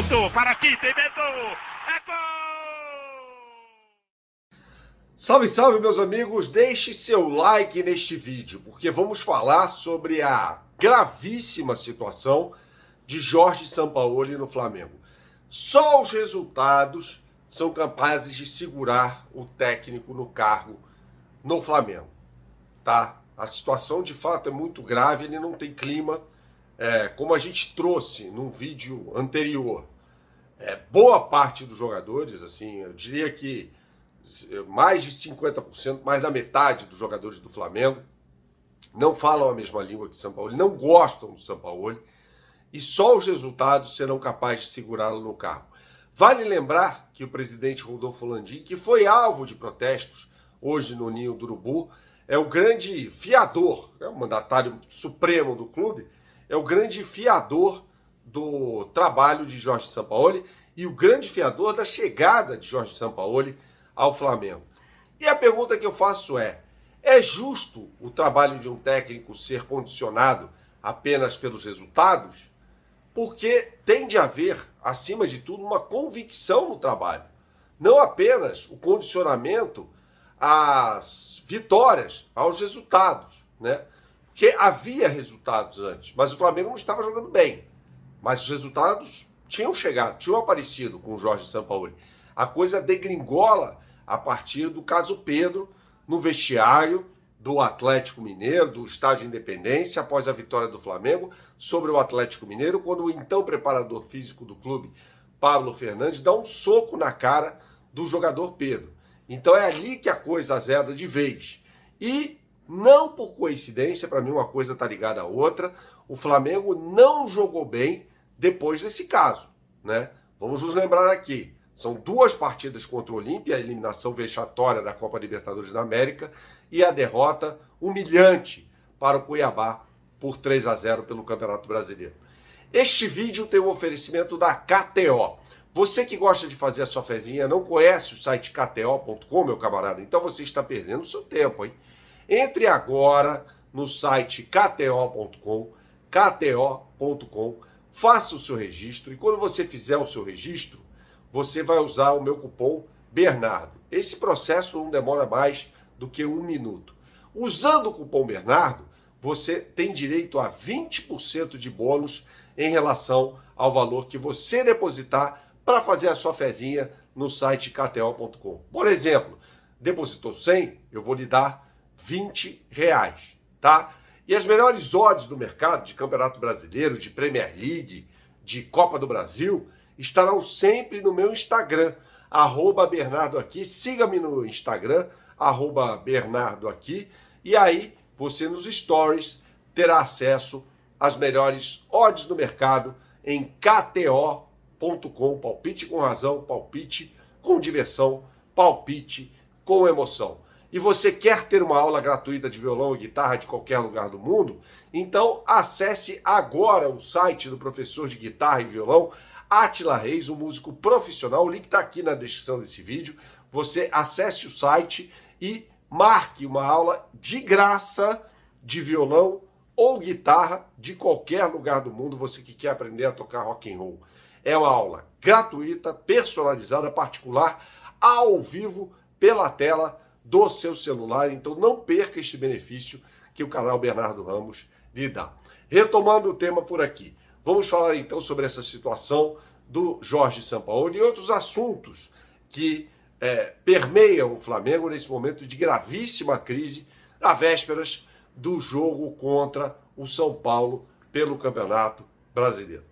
Soltou para Tite, inventou. É gol! Salve, salve, meus amigos! Deixe seu like neste vídeo, porque vamos falar sobre a gravíssima situação de Jorge Sampaoli no Flamengo. Só os resultados são capazes de segurar o técnico no cargo no Flamengo, tá? A situação, de fato, é muito grave, ele não tem clima. Como a gente trouxe num vídeo anterior, boa parte dos jogadores, assim, eu diria que mais de 50%, mais da metade dos jogadores do Flamengo não falam a mesma língua que Sampaoli, não gostam do Sampaoli, e só os resultados serão capazes de segurá-lo no cargo. Vale lembrar que o presidente Rodolfo Landim, que foi alvo de protestos hoje no Ninho do Urubu, é o grande fiador, é o mandatário supremo do clube, é o grande fiador do trabalho de Jorge Sampaoli e o grande fiador da chegada de Jorge Sampaoli ao Flamengo. E a pergunta que eu faço é justo o trabalho de um técnico ser condicionado apenas pelos resultados? Porque tem de haver, acima de tudo, uma convicção no trabalho. Não apenas o condicionamento às vitórias, aos resultados, né? Porque havia resultados antes, mas o Flamengo não estava jogando bem. Mas os resultados tinham chegado, tinham aparecido com o Jorge Sampaoli. A coisa degringola a partir do caso Pedro, no vestiário do Atlético Mineiro, do Estádio Independência, após a vitória do Flamengo sobre o Atlético Mineiro, quando o então preparador físico do clube, Pablo Fernandes, dá um soco na cara do jogador Pedro. Então é ali que a coisa azeda de vez. E não por coincidência, para mim uma coisa está ligada à outra, o Flamengo não jogou bem depois desse caso, né? Vamos nos lembrar aqui, são 2 partidas contra o Olímpia, a eliminação vexatória da Copa Libertadores da América e a derrota humilhante para o Cuiabá por 3-0 pelo Campeonato Brasileiro. Este vídeo tem um oferecimento da KTO. Você que gosta de fazer a sua fezinha, não conhece o site kto.com, meu camarada, então você está perdendo o seu tempo, hein? Entre agora no site kto.com, faça o seu registro e quando você fizer o seu registro, você vai usar o meu cupom Bernardo. Esse processo não demora mais do que 1 minuto. Usando o cupom Bernardo, você tem direito a 20% de bônus em relação ao valor que você depositar para fazer a sua fezinha no site kto.com. Por exemplo, depositou 100, eu vou lhe dar R$20, tá? E as melhores odds do mercado, de Campeonato Brasileiro, de Premier League, de Copa do Brasil, estarão sempre no meu Instagram, @BernardoAqui. Siga-me no Instagram, @BernardoAqui. E aí, você nos stories terá acesso às melhores odds do mercado em kto.com. Palpite com razão, palpite com diversão, palpite com emoção. E você quer ter uma aula gratuita de violão e guitarra de qualquer lugar do mundo? Então acesse agora o site do professor de guitarra e violão, Átila Reis, um músico profissional. O link está aqui na descrição desse vídeo. Você acesse o site e marque uma aula de graça de violão ou guitarra de qualquer lugar do mundo, você que quer aprender a tocar rock and roll. É uma aula gratuita, personalizada, particular, ao vivo, pela tela do seu celular, então não perca este benefício que o canal Bernardo Ramos lhe dá. Retomando o tema por aqui, vamos falar então sobre essa situação do Jorge Sampaoli e outros assuntos que permeiam o Flamengo nesse momento de gravíssima crise, às vésperas do jogo contra o São Paulo pelo Campeonato Brasileiro.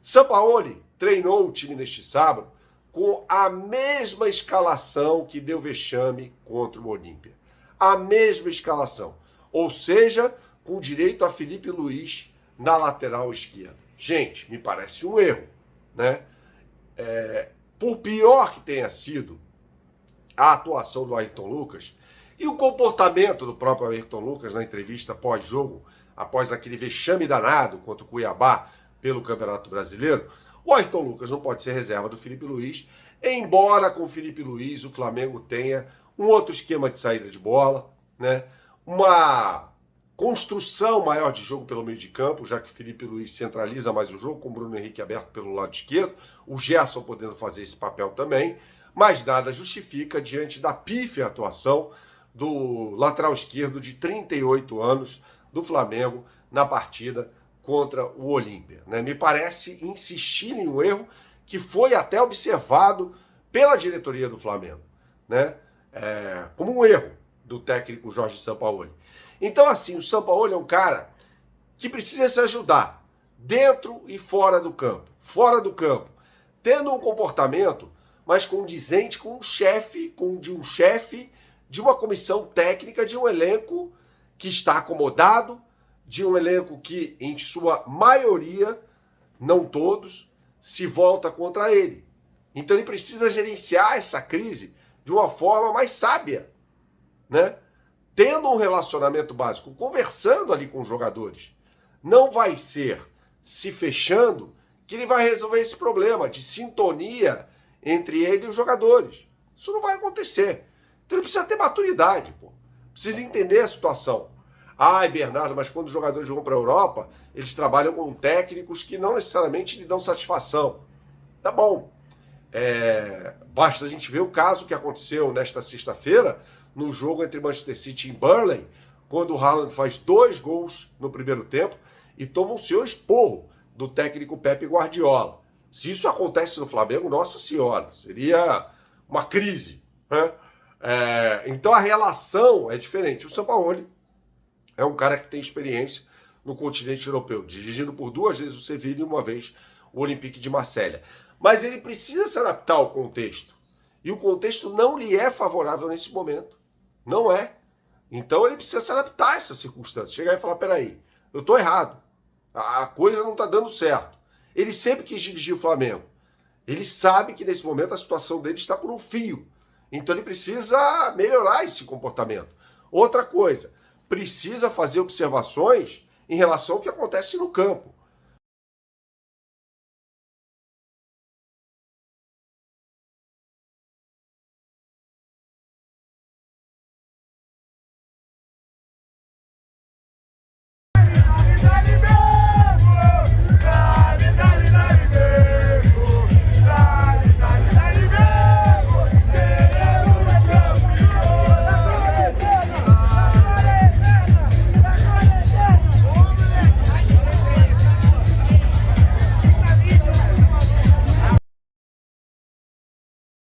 Sampaoli treinou o time neste sábado com a mesma escalação que deu vexame contra o Olímpia. A mesma escalação. Ou seja, com direito a Felipe Luiz na lateral esquerda. Gente, me parece um erro, né? Por pior que tenha sido a atuação do Ayrton Lucas e o comportamento do próprio Ayrton Lucas na entrevista pós-jogo, após aquele vexame danado contra o Cuiabá pelo Campeonato Brasileiro, o Ayrton Lucas não pode ser reserva do Felipe Luiz, embora com o Felipe Luiz o Flamengo tenha um outro esquema de saída de bola, né? Uma construção maior de jogo pelo meio de campo, já que o Felipe Luiz centraliza mais o jogo, com o Bruno Henrique aberto pelo lado esquerdo, o Gerson podendo fazer esse papel também, mas nada justifica diante da pífia atuação do lateral esquerdo de 38 anos do Flamengo na partida contra o Olímpia. Né? Me parece insistir em um erro que foi até observado pela diretoria do Flamengo, né? Como um erro do técnico Jorge Sampaoli. Então, assim, o Sampaoli é um cara que precisa se ajudar dentro e fora do campo. Fora do campo, tendo um comportamento mais condizente com um chefe, de uma comissão técnica, de um elenco que está acomodado, de um elenco que, em sua maioria, não todos, se volta contra ele. Então ele precisa gerenciar essa crise de uma forma mais sábia, né? Tendo um relacionamento básico, conversando ali com os jogadores. Não vai ser se fechando que ele vai resolver esse problema de sintonia entre ele e os jogadores. Isso não vai acontecer. Então ele precisa ter maturidade, pô. Precisa entender a situação. Ai, Bernardo, mas quando os jogadores vão para a Europa, eles trabalham com técnicos que não necessariamente lhe dão satisfação. Tá bom. Basta a gente ver o caso que aconteceu nesta sexta-feira, no jogo entre Manchester City e Burnley, quando o Haaland faz 2 gols no primeiro tempo e toma um senhor esporro do técnico Pepe Guardiola. Se isso acontece no Flamengo, nossa senhora, seria uma crise, né? Então a relação é diferente. O Sampaoli é um cara que tem experiência no continente europeu, dirigindo por 2 vezes o Sevilla e 1 vez o Olympique de Marselha. Mas ele precisa se adaptar ao contexto. E o contexto não lhe é favorável nesse momento. Não é. Então ele precisa se adaptar a essas circunstâncias. Chegar e falar, peraí, eu estou errado. A coisa não está dando certo. Ele sempre quis dirigir o Flamengo. Ele sabe que nesse momento a situação dele está por um fio. Então ele precisa melhorar esse comportamento. Outra coisa, precisa fazer observações em relação ao que acontece no campo.